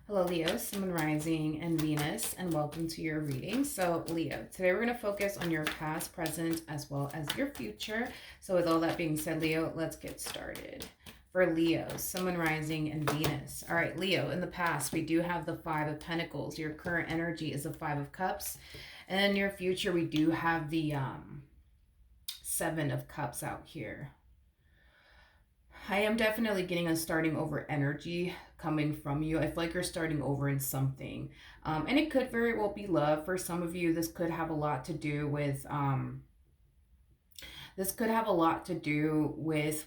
Hello, Leo, Sun, Rising, and Venus, and welcome to your reading. So, Leo, today we're going to focus on your past, present, as well as your future. So, with all that being said, Leo, let's get started. For Leo, Sun, Rising, and Venus. All right, Leo, in the past, we do have the Five of Pentacles. Your current energy is the Five of Cups. And in your future, we do have the Seven of Cups out here. I am definitely getting a starting over energy coming from you. I feel like you're starting over in something. And it could very well be love. For some of you, this could have a lot to do with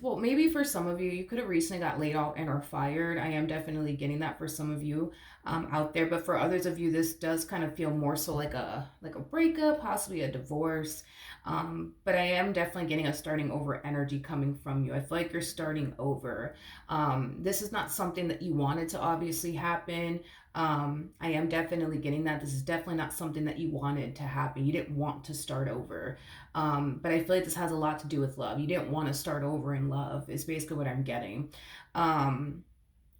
well, maybe for some of you, you could have recently got laid off and or fired. I am definitely getting that for some of you out there. But for others of you, this does kind of feel more so like a breakup, possibly a divorce. But I am definitely getting a starting over energy coming from you. I feel like you're starting over. This is not something that you wanted to obviously happen. I am definitely getting that. This is definitely not something that you wanted to happen. You didn't want to start over. But I feel like this has a lot to do with love. You didn't want to start over in love, is basically what I'm getting.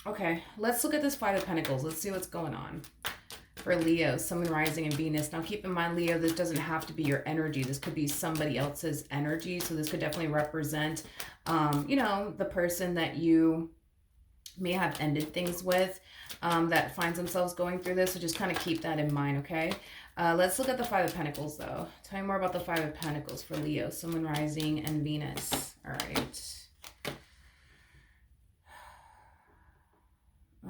Okay, let's look at this Five of Pentacles. Let's see what's going on. For Leo, Sun, Rising, and Venus. Now keep in mind, Leo, this doesn't have to be your energy. This could be somebody else's energy. So this could definitely represent, the person that you may have ended things with that finds themselves going through this. So just kind of keep that in mind, okay? Let's look at the Five of Pentacles, though. Tell me more about the Five of Pentacles for Leo, Sun, Rising, and Venus. All right.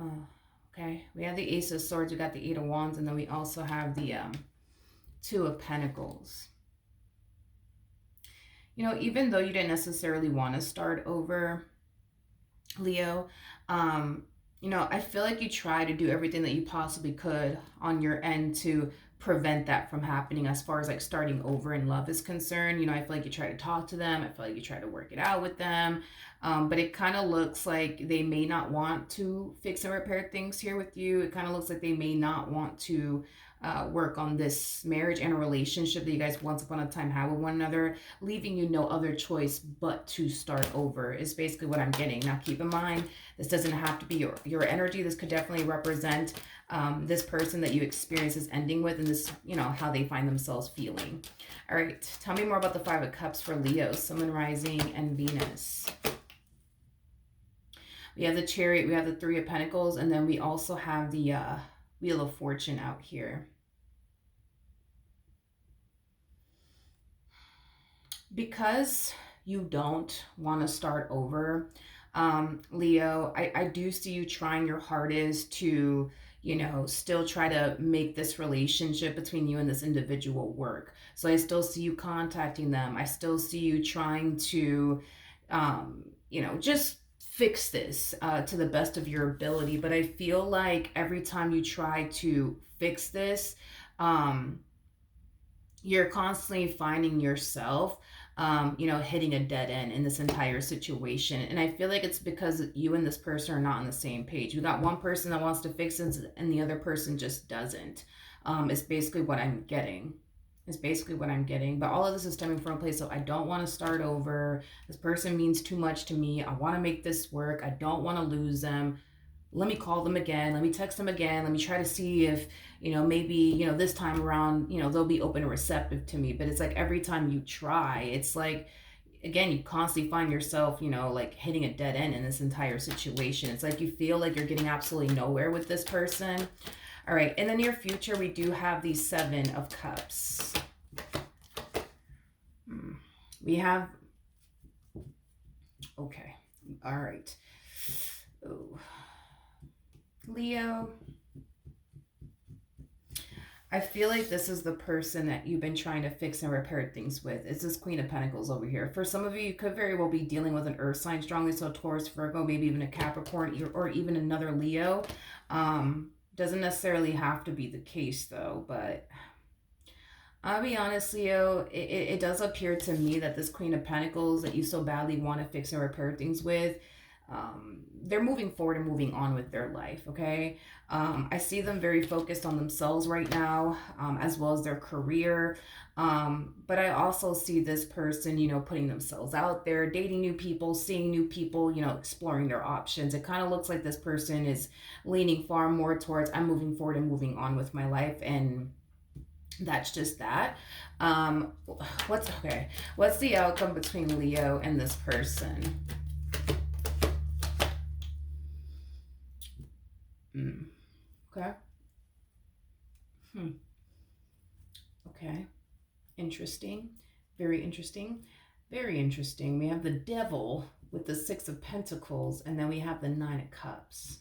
Oh, okay. We have the Ace of Swords. We got the Eight of Wands. And then we also have the Two of Pentacles. Even though you didn't necessarily want to start over, Leo, I feel like you try to do everything that you possibly could on your end to prevent that from happening as far as like starting over in love is concerned. I feel like you try to talk to them. I feel like you try to work it out with them. But it kind of looks like they may not want to fix and repair things here with you. It kind of looks like they may not want to work on this marriage and a relationship that you guys once upon a time had with one another, leaving you no other choice but to start over is basically what I'm getting. Now keep in mind, this doesn't have to be your energy. This could definitely represent this person that you experience is ending with, and this, how they find themselves feeling. All right, tell me more about the Five of Cups for Leo, Sun, Rising, and Venus. We have the Chariot, we have the Three of Pentacles, and then we also have the Wheel of Fortune out here. Because you don't want to start over, Leo, I do see you trying your hardest to, still try to make this relationship between you and this individual work. So I still see you contacting them. I still see you trying to, just fix this to the best of your ability. But I feel like every time you try to fix this, you're constantly finding yourself, hitting a dead end in this entire situation. And I feel like it's because you and this person are not on the same page. You got one person that wants to fix it and the other person just doesn't. It's basically what I'm getting. But all of this is stemming from a place of I don't want to start over. This person means too much to me. I want to make this work. I don't want to lose them. Let me call them again. Let me text them again. Let me try to see if, maybe, this time around, they'll be open and receptive to me. But it's like every time you try, it's like, again, you constantly find yourself, like hitting a dead end in this entire situation. It's like you feel like you're getting absolutely nowhere with this person. All right, in the near future, we do have the Seven of Cups. We have, okay, all right. Oh. Leo, I feel like this is the person that you've been trying to fix and repair things with. It's this Queen of Pentacles over here. For some of you, you could very well be dealing with an earth sign strongly, so Taurus, Virgo, maybe even a Capricorn, or even another Leo. Doesn't necessarily have to be the case, though, but I'll be honest, Leo, it does appear to me that this Queen of Pentacles that you so badly want to fix and repair things with, they're moving forward and moving on with their life. Okay. I see them very focused on themselves right now, as well as their career. But I also see this person, putting themselves out there, dating new people, seeing new people, exploring their options. It kind of looks like this person is leaning far more towards, I'm moving forward and moving on with my life. And that's just that. Um, what's okay? What's the outcome between Leo and this person? Mm, okay. Hmm. Okay. Interesting. Very interesting. Very interesting. We have the devil with the Six of Pentacles, and then we have the Nine of Cups.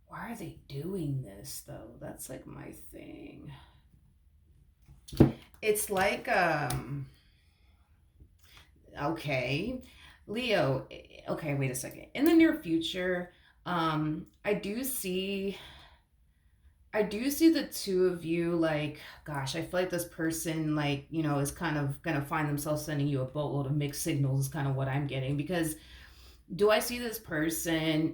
Why are they doing this though? That's like my thing. It's like okay. Leo, okay, wait a second. In the near future, I do see the two of you, like, gosh, I feel like this person, like, is kind of gonna find themselves sending you a boatload of mixed signals, is kind of what I'm getting. Because do I see this person,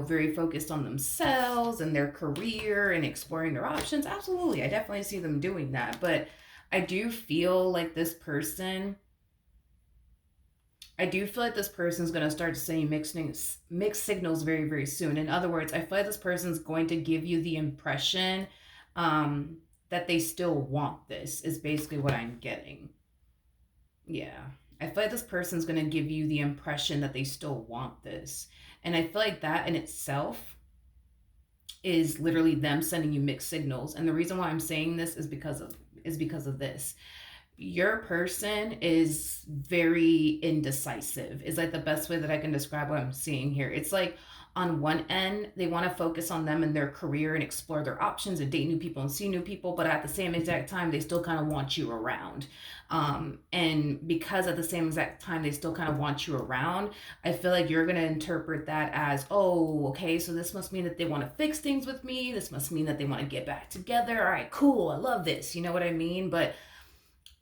very focused on themselves and their career and exploring their options? Absolutely. I definitely see them doing that. But I do feel like this person I do feel like this person's going to start saying mixed signals very, very soon. In other words, I feel like this person's going to give you the impression um, that they still want this, is basically what I'm getting. Yeah. I feel like this person's going to give you the impression that they still want this. And I feel like that in itself is literally them sending you mixed signals. And the reason why I'm saying this is because of this. Your person is very indecisive, is like the best way that I can describe what I'm seeing here. It's like on one end they want to focus on them and their career and explore their options and date new people and see new people, but at the same exact time they still kind of want you around. And because at the same exact time they still kind of want you around, I feel like you're going to interpret that as, oh, okay, so this must mean that they want to fix things with me, this must mean that they want to get back together. All right, cool, I love this, you know what I mean? But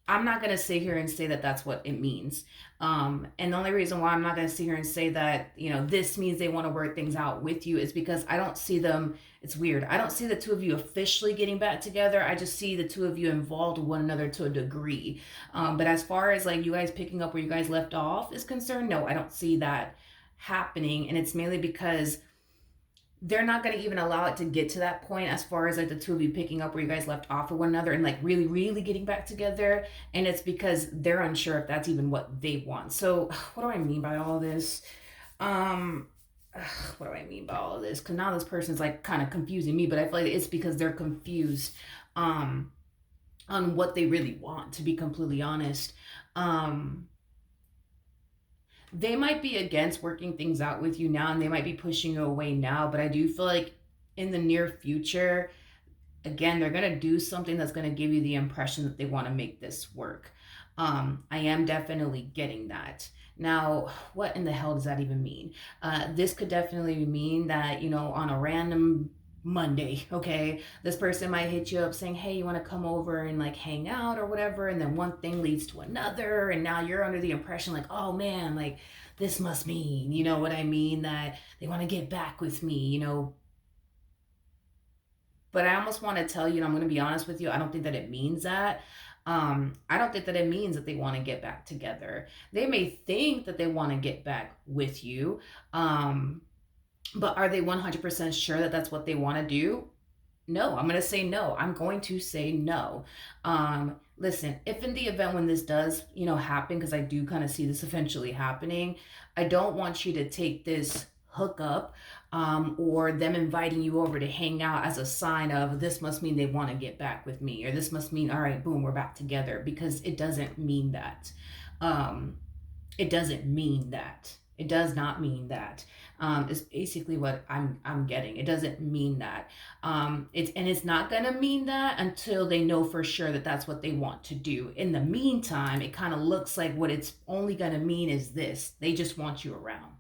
I'm not going to sit here and say that that's what it means. And the only reason why I'm not going to sit here and say that, this means they want to work things out with you is because I don't see them. It's weird. I don't see the two of you officially getting back together. I just see the two of you involved with one another to a degree. But as far as like you guys picking up where you guys left off is concerned, no, I don't see that happening. And it's mainly because they're not going to even allow it to get to that point, as far as like the two of you picking up where you guys left off with one another and like really really getting back together. And it's because they're unsure if that's even what they want. So what do I mean by all this? um what do I mean by all of this? Because now this person's like kind of confusing me, but I feel like it's because they're confused um on what they really want, to be completely honest. um they might be against working things out with you now, and they might be pushing you away now, but I do feel like in the near future, again, they're going to do something that's going to give you the impression that they want to make this work. I am definitely getting that. Now, what in the hell does that even mean? This could definitely mean that, on a random Monday, okay, this person might hit you up saying, hey, you want to come over and like hang out or whatever. And then one thing leads to another. And now you're under the impression, like, oh man, like this must mean, you know what I mean, that they want to get back with me, but I almost want to tell you, and I'm going to be honest with you, I don't think that it means that. I don't think that it means that they want to get back together. They may think that they want to get back with you, but are they 100% sure that that's what they want to do? No, I'm going to say no. I'm going to say no. Listen, if in the event when this does, happen, because I do kind of see this eventually happening, I don't want you to take this hookup or them inviting you over to hang out as a sign of this must mean they want to get back with me, or this must mean, all right, boom, we're back together, because it doesn't mean that. Um, it doesn't mean that. It does not mean that. Is basically what I'm getting. It doesn't mean that. It's not gonna mean that until they know for sure that that's what they want to do. In the meantime, it kind of looks like what it's only gonna mean is this: they just want you around.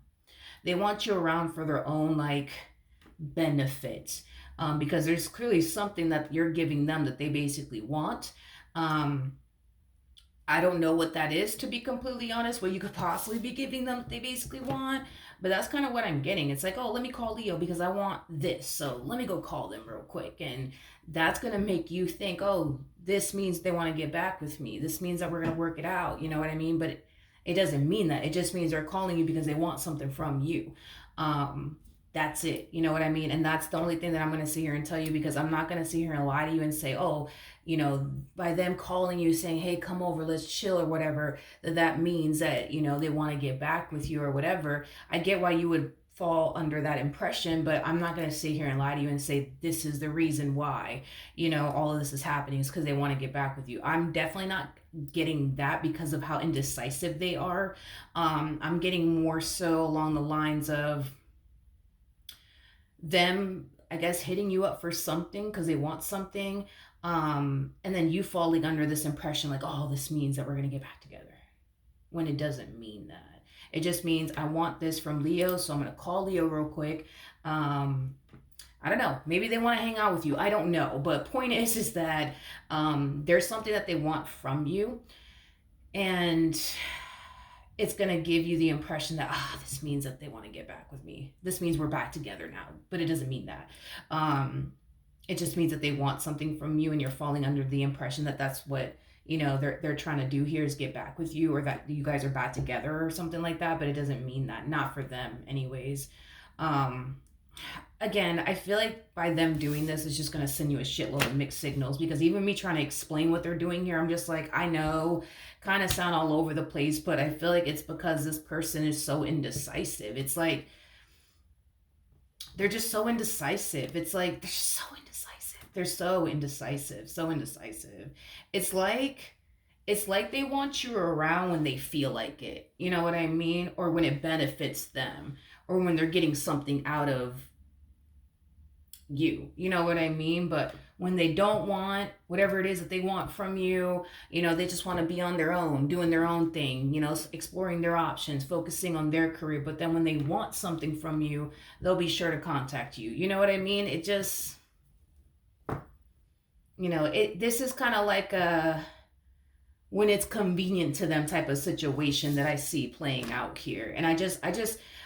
They want you around for their own like benefit, because there's clearly something that you're giving them that they basically want. Um, I don't know what that is, to be completely honest, what you could possibly be giving them that they basically want. But that's kind of what I'm getting. It's like, oh, let me call Leo because I want this. So let me go call them real quick. And that's going to make you think, oh, this means they want to get back with me. This means that we're going to work it out. You know what I mean? But it doesn't mean that. It just means they're calling you because they want something from you. That's it. You know what I mean? And that's the only thing that I'm going to sit here and tell you, because I'm not going to sit here and lie to you and say, oh, by them calling you saying, hey, come over, let's chill or whatever, that means that, they want to get back with you or whatever. I get why you would fall under that impression, but I'm not going to sit here and lie to you and say this is the reason why, all of this is happening is because they want to get back with you. I'm definitely not getting that because of how indecisive they are. I'm getting more so along the lines of them, I guess, hitting you up for something because they want something, and then you falling under this impression like, oh, this means that we're going to get back together, when it doesn't mean that. It just means I want this from Leo, so I'm going to call Leo real quick. I don't know, maybe they want to hang out with you, I don't know, but point is that there's something that they want from you, and it's going to give you the impression that, this means that they want to get back with me. This means we're back together now. But it doesn't mean that. It just means that they want something from you, and you're falling under the impression that that's what, they're trying to do here, is get back with you, or that you guys are back together or something like that. But it doesn't mean that. Not for them anyways. Again, I feel like by them doing this, it's just going to send you a shitload of mixed signals, because even me trying to explain what they're doing here, I'm just like, I know, kind of sound all over the place, but I feel like it's because this person is so indecisive. It's like, they're just so indecisive. It's like, they're so indecisive. They're so indecisive, so indecisive. It's like, they want you around when they feel like it. You know what I mean? Or when it benefits them, or when they're getting something out of you know what I mean? But when they don't want whatever it is that they want from you, they just want to be on their own, doing their own thing, exploring their options, focusing on their career. But then when they want something from you, they'll be sure to contact you. You know what I mean? It just, this is kind of like a when it's convenient to them type of situation that I see playing out here. And I just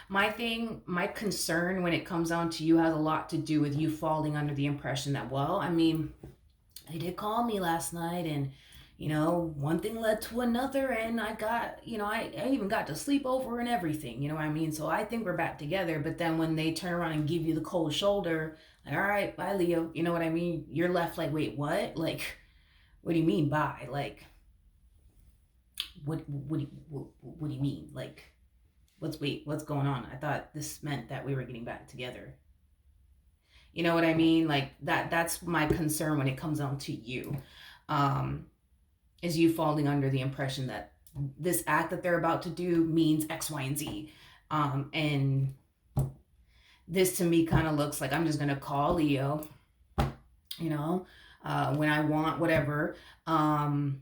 my concern when it comes down to you has a lot to do with you falling under the impression that, well, I mean, they did call me last night, and one thing led to another, and I got, I even got to sleep over and everything, you know what I mean? So I think we're back together. But then when they turn around and give you the cold shoulder, like, all right, bye, Leo, you know what I mean? You're left like, wait, what? Like, what do you mean bye? Like, what do you mean? Like, what's going on? I thought this meant that we were getting back together. You know what I mean? Like, that's my concern when it comes down to you. Is you falling under the impression that this act that they're about to do means X, Y, and Z. And this to me kind of looks like I'm just going to call Leo, when I want whatever. And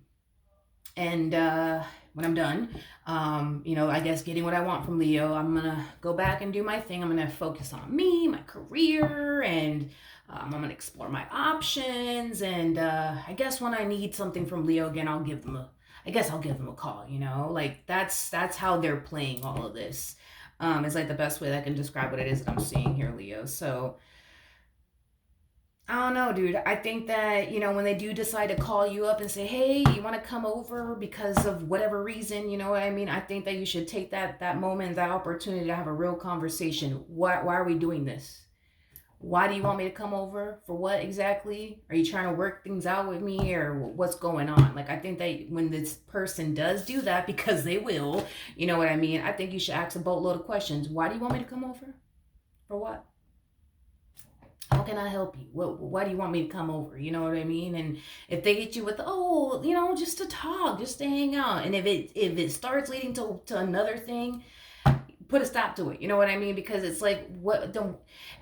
when I'm done, I guess getting what I want from Leo, I'm going to go back and do my thing. I'm going to focus on me, my career, and I'm going to explore my options. And I guess when I need something from Leo again, I'll give them a call, like that's how they're playing all of this. It's like the best way that I can describe what it is that I'm seeing here, Leo. So I don't know, dude. I think that, when they do decide to call you up and say, hey, you want to come over because of whatever reason, you know what I mean? I think that you should take that moment, that opportunity to have a real conversation. Why are we doing this? Why do you want me to come over? For what exactly? Are you trying to work things out with me, or what's going on? Like, I think that when this person does do that, because they will, you know what I mean? I think you should ask a boatload of questions. Why do you want me to come over? For what? How can I help you? Why do you want me to come over? You know what I mean? And if they get you with, just to talk, just to hang out. And if it starts leading to another thing, put a stop to it. You know what I mean? Because it's like,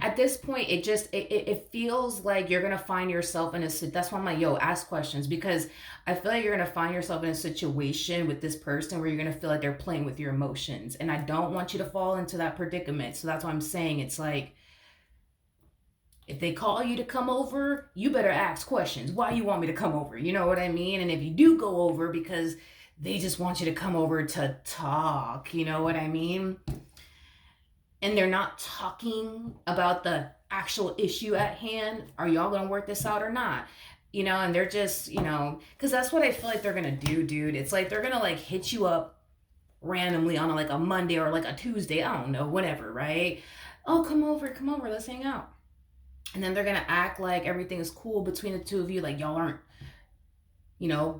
at this point, it feels like you're going to find yourself in that's why I'm like, ask questions, because I feel like you're going to find yourself in a situation with this person where you're going to feel like they're playing with your emotions. And I don't want you to fall into that predicament. So that's why I'm saying, it's like, if they call you to come over, you better ask questions. Why you want me to come over? You know what I mean? And if you do go over because they just want you to come over to talk, you know what I mean? and they're not talking about the actual issue at hand, are y'all gonna work this out or not? And they're just, because that's what I feel like they're gonna do, dude. It's like they're gonna like hit you up randomly on like a Monday or like a Tuesday, I don't know, whatever, right? Oh, come over, let's hang out. And then they're gonna act like everything is cool between the two of you, like y'all aren't,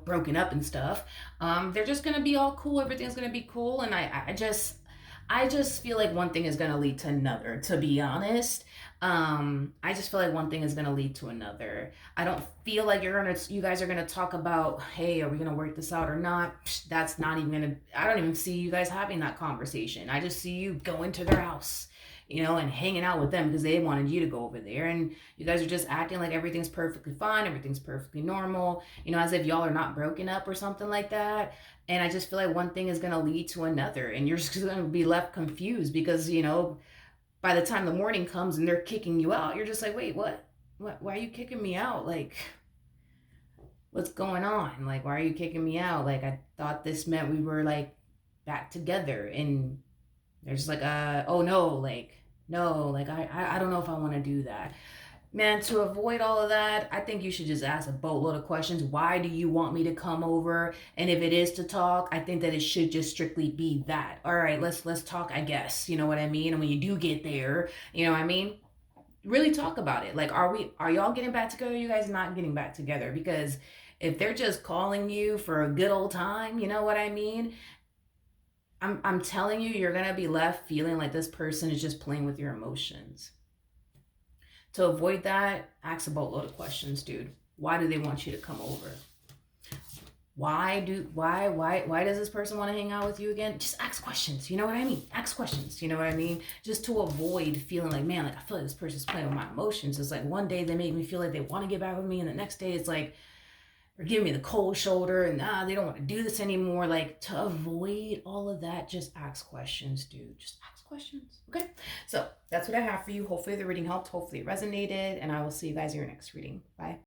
broken up and stuff. They're just gonna be all cool. Everything's gonna be cool, and I just feel like one thing is gonna lead to another. To be honest, I just feel like one thing is gonna lead to another. I don't feel like you guys are gonna talk about, hey, are we gonna work this out or not? That's not even gonna. I don't even see you guys having that conversation. I just see you going to their house. And hanging out with them because they wanted you to go over there. And you guys are just acting like everything's perfectly fine, everything's perfectly normal, as if y'all are not broken up or something like that. And I just feel like one thing is going to lead to another, and you're just going to be left confused because, by the time the morning comes and they're kicking you out, you're just like, wait, what? Why are you kicking me out? Like, what's going on? Like, why are you kicking me out? Like, I thought this meant we were like back together. And they're just like, oh no, like, no, like, I don't know if I want to do that. Man, to avoid all of that, I think you should just ask a boatload of questions. Why do you want me to come over? And if it is to talk, I think that it should just strictly be that. All right, let's talk, I guess. You know what I mean? And when you do get there, you know what I mean? Really talk about it. Like, are y'all getting back together? Are you guys not getting back together? Because if they're just calling you for a good old time, you know what I mean? I'm telling you, you're gonna be left feeling like this person is just playing with your emotions. To avoid that, ask a boatload of questions, dude. Why do they want you to come over? Why does this person want to hang out with you again? Just ask questions. You know what I mean? Ask questions. You know what I mean? Just to avoid feeling like, man, like I feel like this person's playing with my emotions. It's like one day they make me feel like they want to get back with me, and the next day it's like they're giving me the cold shoulder, and they don't want to do this anymore. Like, to avoid all of that, just ask questions, dude. Just ask questions. Okay? So that's what I have for you. Hopefully the reading helped. Hopefully it resonated, and I will see you guys in your next reading. Bye.